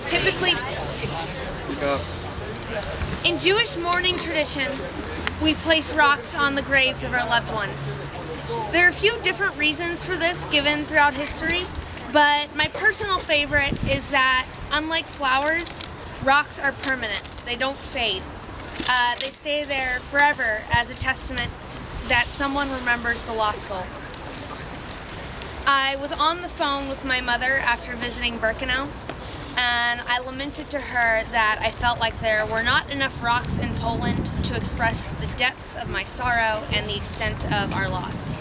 Typically, in Jewish mourning tradition, we place rocks on the graves of our loved ones. There are a few different reasons for this given throughout history, but my personal favorite is that, unlike flowers, rocks are permanent. They don't fade. They stay there forever as a testament that someone remembers the lost soul. I was on the phone with my mother after visiting Birkenau, and I lamented to her that I felt like there were not enough rocks in Poland to express the depths of my sorrow and the extent of our loss.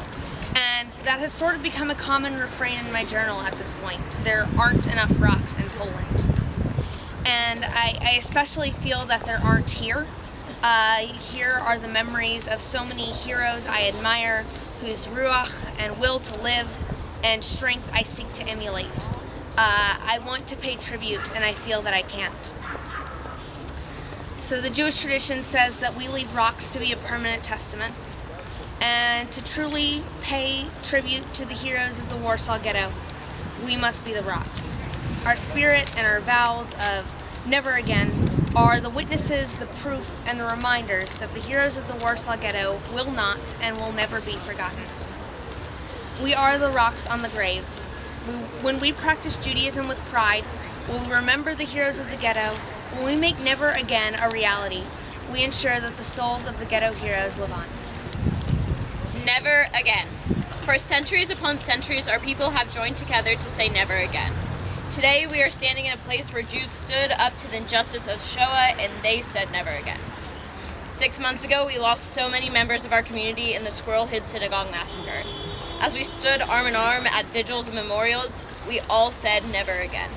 And that has sort of become a common refrain in my journal at this point. There aren't enough rocks in Poland. And I especially feel that there aren't here. Here are the memories of so many heroes I admire, whose ruach and will to live and strength I seek to emulate. I want to pay tribute, and I feel that I can't. So the Jewish tradition says that we leave rocks to be a permanent testament, and to truly pay tribute to the heroes of the Warsaw Ghetto, we must be the rocks. Our spirit and our vows of never again are the witnesses, the proof, and the reminders that the heroes of the Warsaw Ghetto will not and will never be forgotten. We are the rocks on the graves. When we practice Judaism with pride, when we remember the heroes of the ghetto, when we make never again a reality, we ensure that the souls of the ghetto heroes live on. Never again. For centuries upon centuries, our people have joined together to say never again. Today, we are standing in a place where Jews stood up to the injustice of Shoah, and they said never again. 6 months ago, we lost so many members of our community in the Squirrel Hill Synagogue massacre. As we stood arm in arm at vigils and memorials, we all said never again.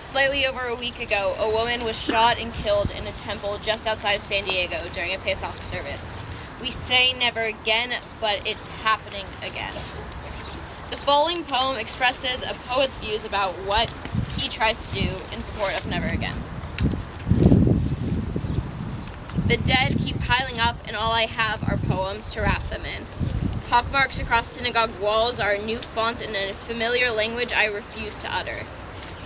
Slightly over a week ago, a woman was shot and killed in a temple just outside of San Diego during a Pesach service. We say never again, but it's happening again. The following poem expresses a poet's views about what he tries to do in support of never again. The dead keep piling up, and all I have are poems to wrap them in. Pockmarks across synagogue walls are a new font in a familiar language I refuse to utter.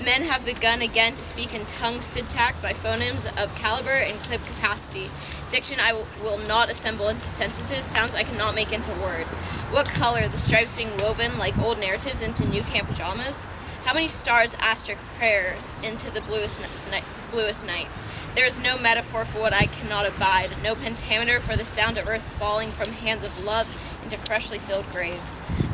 Men have begun again to speak in tongue syntax by phonemes of caliber and clip capacity. Diction I will not assemble into sentences, sounds I cannot make into words. What color, the stripes being woven like old narratives into new camp pajamas? How many stars asterisk prayers into the bluest night? There is no metaphor for what I cannot abide, no pentameter for the sound of earth falling from hands of love into freshly filled grave.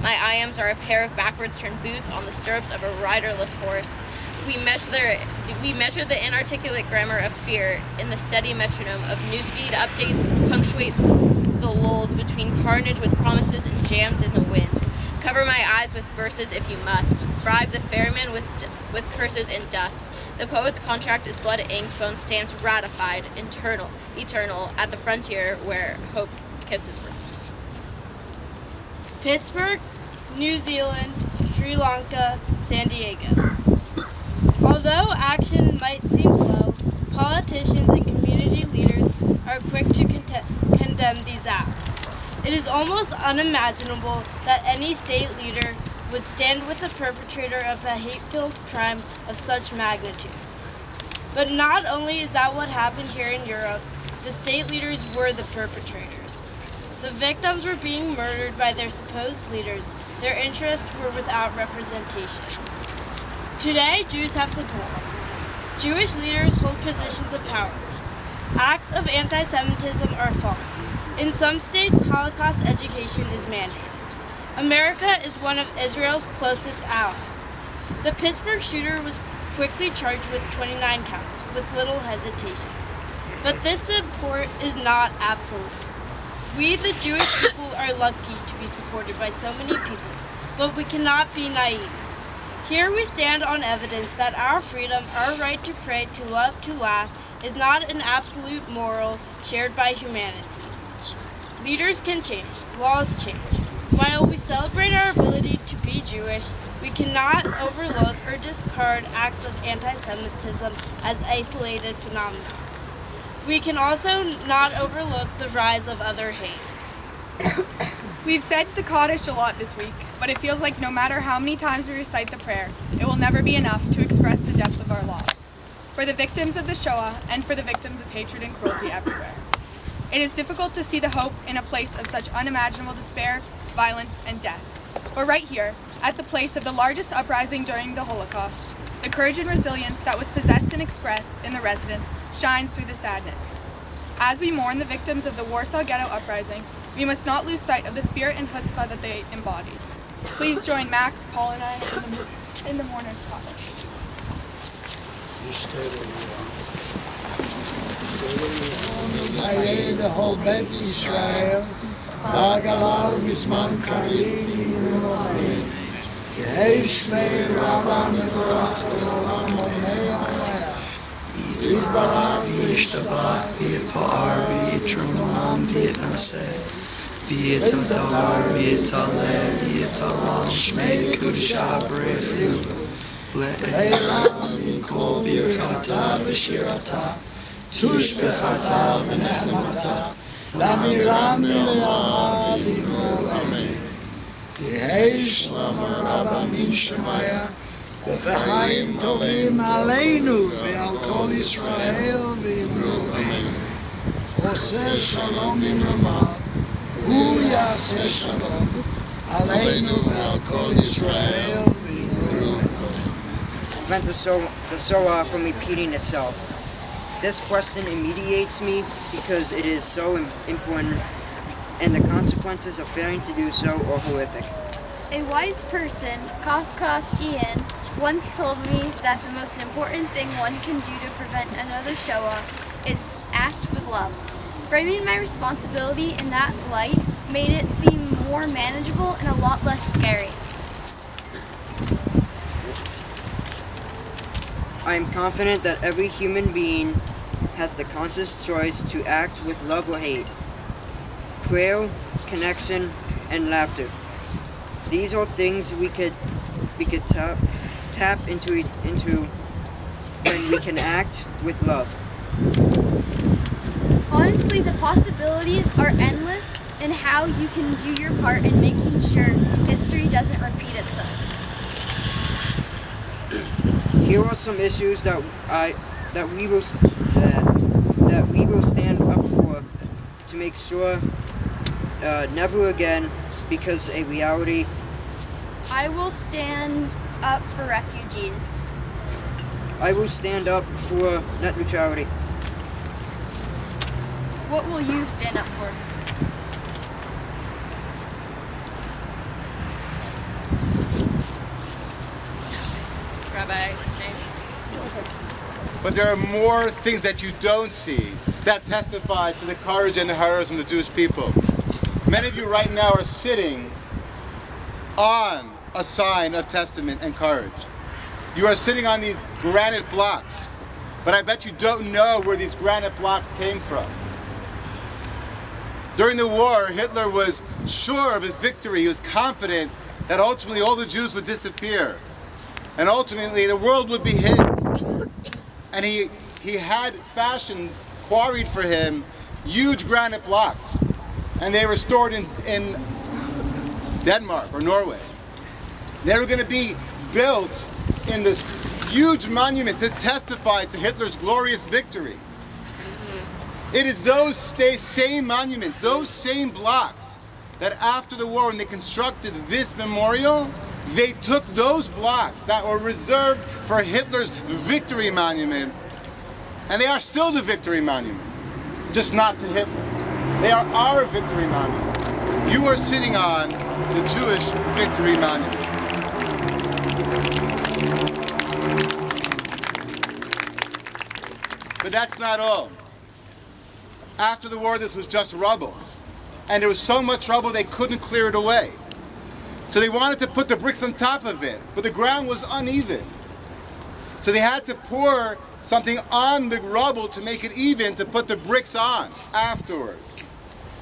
My iams are a pair of backwards turned boots on the stirrups of a riderless horse. We measure the inarticulate grammar of fear in the steady metronome of newsfeed updates, punctuate the lulls between carnage with promises and jammed in the wind. Cover my eyes with verses if you must. Bribe the ferryman with curses and dust. The poet's contract is blood-inked, bone stamped, ratified, eternal, at the frontier where hope kisses rest. Pittsburgh, New Zealand, Sri Lanka, San Diego. Although action might seem slow, politicians and community leaders are quick to condemn these acts. It is almost unimaginable that any state leader would stand with the perpetrator of a hate-filled crime of such magnitude. But not only is that what happened here in Europe, the state leaders were the perpetrators. The victims were being murdered by their supposed leaders. Their interests were without representation. Today, Jews have support. Jewish leaders hold positions of power. Acts of anti-Semitism are falling. In some states, Holocaust education is mandated. America is one of Israel's closest allies. The Pittsburgh shooter was quickly charged with 29 counts, with little hesitation. But this support is not absolute. We, the Jewish people, are lucky to be supported by so many people, but we cannot be naive. Here we stand on evidence that our freedom, our right to pray, to love, to laugh, is not an absolute moral shared by humanity. Leaders can change, laws change. While we celebrate our ability to be Jewish, we cannot overlook or discard acts of anti-Semitism as isolated phenomena. We can also not overlook the rise of other hate. We've said the Kaddish a lot this week, but it feels like no matter how many times we recite the prayer, it will never be enough to express the depth of our loss. for the victims of the Shoah and for the victims of hatred and cruelty everywhere. It is difficult to see the hope in a place of such unimaginable despair, violence, and death. But right here, at the place of the largest uprising during the Holocaust, the courage and resilience that was possessed and expressed in the residents shines through the sadness. As we mourn the victims of the Warsaw Ghetto Uprising, we must not lose sight of the spirit and chutzpah that they embodied. Please join Max, Paul, and I in the mourners' cottage. Hayed hol bet Israel, Bagalar bisman karim Elohim. Yesh mei Rabban Mitorach Elohim Omeya. Yitbarach v'yishtabach v'yitpa'ar v'yitronam v'yitnaseh. V'yitatar v'yitaleh v'yitalam shmei kudusha b'refu. Le'elam min kol birchata v'shirata. Tushbechata v'nehmata, lamiram v'le'ah v'imol amen. Yehei shlomo Rabba min Shemaya, v'chaim tovim aleinu v'al kol Yisrael v'imol amen. Oseh shalom imrama, hu yaseh shalom, aleinu v'al kol Yisrael v'imol amen. Prevent the Shoah from repeating itself. This question immediates me because it is so important and the consequences of failing to do so are horrific. A wise person, Kaf Ian, once told me that the most important thing one can do to prevent another Shoah is act with love. Framing my responsibility in that light made it seem more manageable and a lot less scary. I am confident that every human being has the conscious choice to act with love or hate, prayer, connection, and laughter. These are things we could tap into when we can act with love. Honestly, the possibilities are endless in how you can do your part in making sure history doesn't repeat itself. Here are some issues that we will stand up for to make sure never again becomes a reality. I will stand up for refugees. I will stand up for net neutrality. What will you stand up for? Rabbi. But there are more things that you don't see that testify to the courage and the heroism of the Jewish people. Many of you right now are sitting on a sign of testament and courage. You are sitting on these granite blocks, but I bet you don't know where these granite blocks came from. During the war, Hitler was sure of his victory. He was confident that ultimately all the Jews would disappear. And ultimately the world would be his. And he had fashioned, quarried for him, huge granite blocks. And they were stored in Denmark or Norway. They were going to be built in this huge monument to testify to Hitler's glorious victory. It is those same monuments, those same blocks, that after the war, when they constructed this memorial, they took those blocks that were reserved for Hitler's victory monument, and they are still the victory monument, just not to Hitler. They are our victory monument. You are sitting on the Jewish victory monument. But that's not all. After the war, this was just rubble. And there was so much rubble they couldn't clear it away. So they wanted to put the bricks on top of it, but the ground was uneven. So they had to pour something on the rubble to make it even, to put the bricks on afterwards.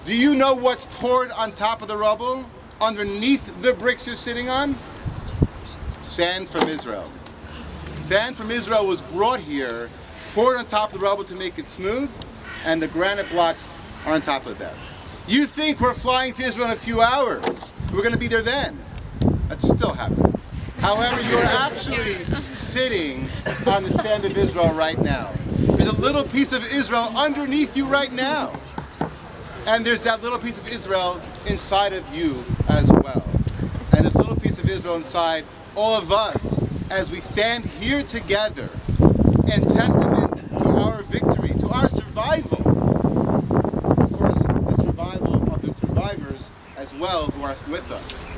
Do you know what's poured on top of the rubble, underneath the bricks you're sitting on? Sand from Israel. Sand from Israel was brought here, poured on top of the rubble to make it smooth, and the granite blocks are on top of that. You think we're flying to Israel in a few hours. We're going to be there then. That's still happening. However, you're actually sitting on the sand of Israel right now. There's a little piece of Israel underneath you right now. And there's that little piece of Israel inside of you as well. And this little piece of Israel inside all of us as we stand here together in testament to our victory, to our survival. Of course, the survival of the survivors as well who are with us.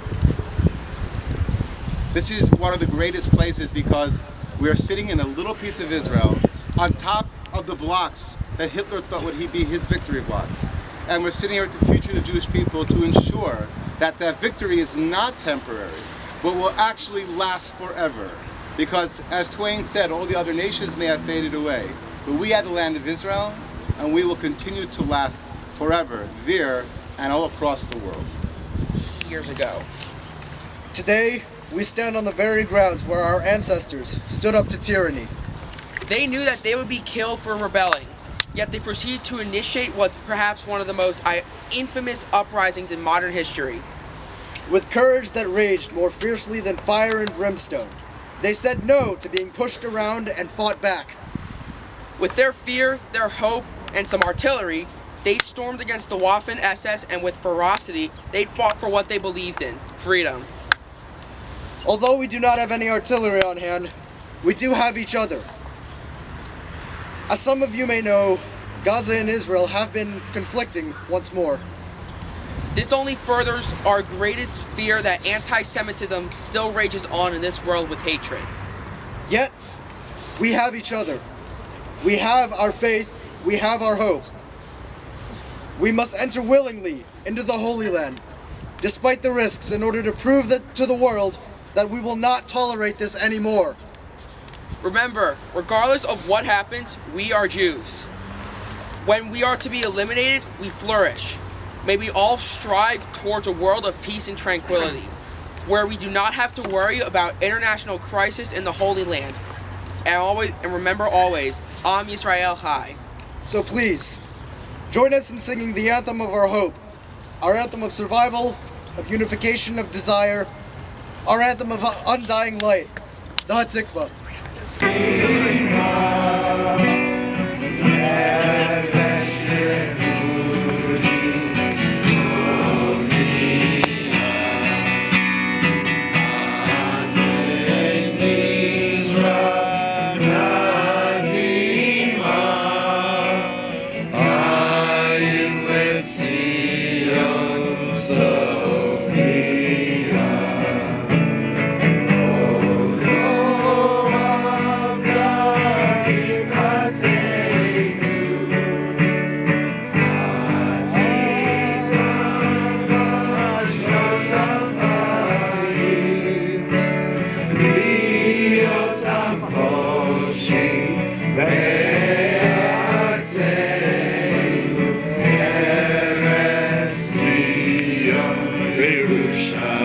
This is one of the greatest places because we are sitting in a little piece of Israel on top of the blocks that Hitler thought would be his victory blocks. And we're sitting here to future the Jewish people to ensure that that victory is not temporary, but will actually last forever. Because as Twain said, all the other nations may have faded away, but we have the land of Israel, and we will continue to last forever there and all across the world. Years ago. Today, we stand on the very grounds where our ancestors stood up to tyranny. They knew that they would be killed for rebelling, yet they proceeded to initiate what's perhaps one of the most infamous uprisings in modern history. With courage that raged more fiercely than fire and brimstone, they said no to being pushed around and fought back. With their fear, their hope, and some artillery, they stormed against the Waffen SS, and with ferocity, they fought for what they believed in, freedom. Although we do not have any artillery on hand, we do have each other. As some of you may know, Gaza and Israel have been conflicting once more. This only furthers our greatest fear that anti-Semitism still rages on in this world with hatred. Yet, we have each other. We have our faith, we have our hope. We must enter willingly into the Holy Land, despite the risks, in order to prove to the world that we will not tolerate this anymore. Remember, regardless of what happens, we are Jews. When we are to be eliminated, we flourish. May we all strive towards a world of peace and tranquility, where we do not have to worry about international crisis in the Holy Land. And remember always, Am Yisrael Chai. So please, join us in singing the anthem of our hope, our anthem of survival, of unification, of desire, our anthem of undying light, the Hatikva. Yerushalayim.